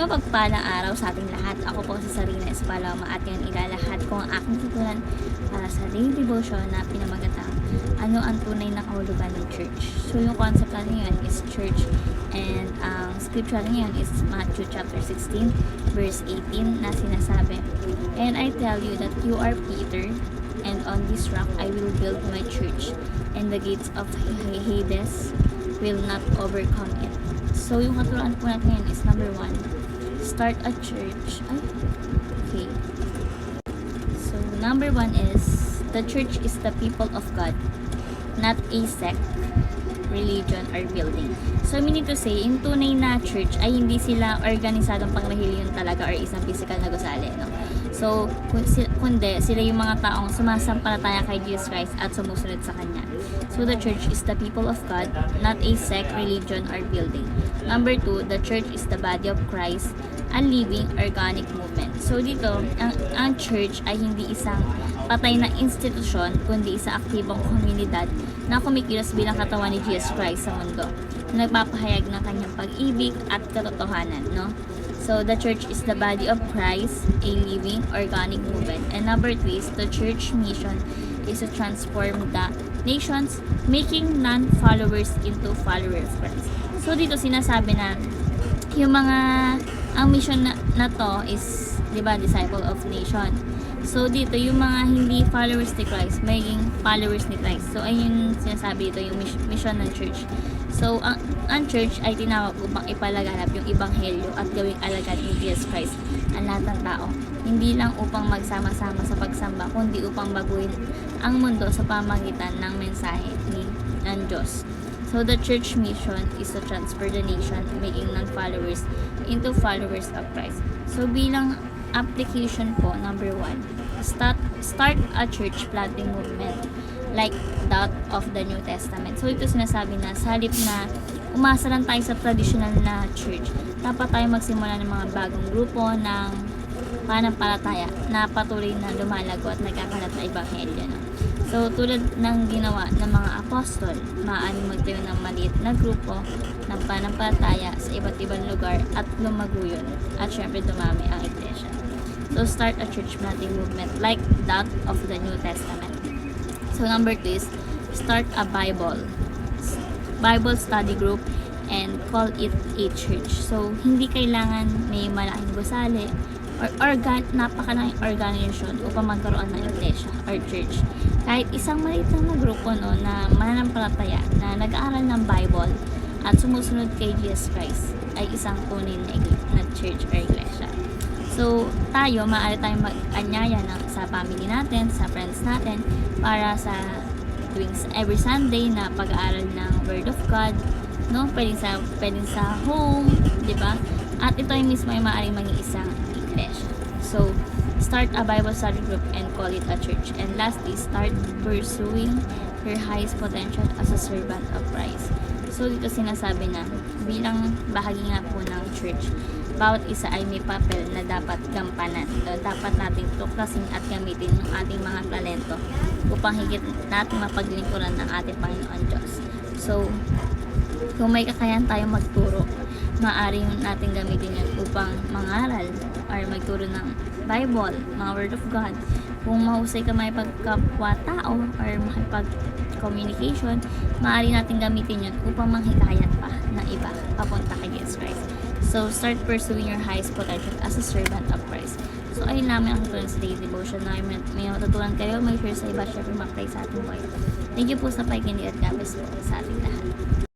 Isang mapagpalang araw sa ating lahat. Ako po si Sarina Espaloma at ngayon ilalahad ko ang aking tutunan para sa daily devotion na pinamagatang ano ang tunay na kahulugan ng church. So yung concept natin ngayon is church, and ang scripture ngayon is Matthew chapter 16 verse 18 na sinasabi, "And I tell you that you are Peter, and on this rock I will build my church, and the gates of Hades will not overcome it." So, yung katuruan po natin ngayon is number 1, start a church. Okay. So, number 1 is, the church is the people of God, not a sect, religion, or building. So, meaning to say, yung tunay na church ay hindi sila organisadong pangrelihiyon talaga or isang physical na gusali, no? So, kundi sila yung mga taong sumasampalataya kay Jesus Christ at sumusunod sa Kanya. So, the church is the people of God, not a sect, religion, or building. Number 2, the church is the body of Christ, a living, organic movement. So, dito, ang church ay hindi isang patay na institusyon, kundi isang aktibong komunidad na kumikilos bilang katawan ni Jesus Christ sa mundo, na nagpapahayag ng Kanyang pag-ibig at katotohanan, no? So, the church is the body of Christ, a living, organic movement. And number 3 is the church mission is to transform the nations, making non-followers into followers of Christ. So, dito sinasabi na yung ang mission na to is, di ba, disciple of nation. So, dito, yung mga hindi followers ni Christ, magiging followers ni Christ. So, ayun sinasabi dito, yung mission ng church. So, ang church ay tinawag upang ipalaganap yung ebanghelyo at gawing alagad ni Jesus Christ ang lahat ng tao. Hindi lang upang magsama-sama sa pagsamba, kundi upang baguhin ang mundo sa pamagitan ng mensahe ng Diyos. So, the church mission is to transfer the nation, making non-followers into followers of Christ. So, bilang application po, number 1, start a church planting movement like that of the New Testament. So, ito sinasabi na sa halip na umasa lang tayo sa traditional na church, dapat tayo magsimula ng mga bagong grupo ng panampalataya na patuloy na lumalago at nagkakalat na ebanghelyo. No? So, tulad ng ginawa ng mga apostol, maaaring magtayo ng maliit na grupo ng panampalataya sa iba't ibang lugar at lumago yun. At syempre, dumami ang iglesia. So, start a church planting movement like that of the New Testament. So, number 2 is start a Bible study group and call it a church. So, hindi kailangan may malaking gusali or napakalaking organisasyon upang magkaroon ng iglesia or church. Kahit isang maliit lang na grupo, no, na mananampalataya na nag-aaral ng Bible at sumusunod kay Jesus Christ ay isang tunay na church or iglesia. So, tayo, maaari tayong mag-anyaya sa family natin, sa friends natin, para sa tuwing every Sunday na pag-aaral ng Word of God, no? Pwedeng sa home, di ba? At ito ay mismo ay maaaring maging isang iglesia. So, start a Bible study group and call it a church. And lastly, start pursuing your highest potential as a servant of Christ. So, dito sinasabi na bilang bahagi nga po ng church, bawat isa ay may papel na dapat gampanan. Dapat natin tuklasin at gamitin ng ating mga talento upang higit natin mapaglingkuran ng ating Panginoon Diyos. So, kung may kakayahan tayong magturo, maaari natin gamitin yan upang mangaral or magturo ng Bible, mga Word of God. Kung mahusay ka may pagkapwa-tao or makipag-communication, maaari natin gamitin yan upang manghikayat pa ng iba papunta kay Jesus Christ. So, start pursuing your highest potential as a servant of Christ. So, ayun namin ang tutunan sa daily devotion na may matutunan kayo, mag-share sa iba, syempre mag-pray sa ating buhay. Thank you po sa pakikinig at God bless po sa ating lahat.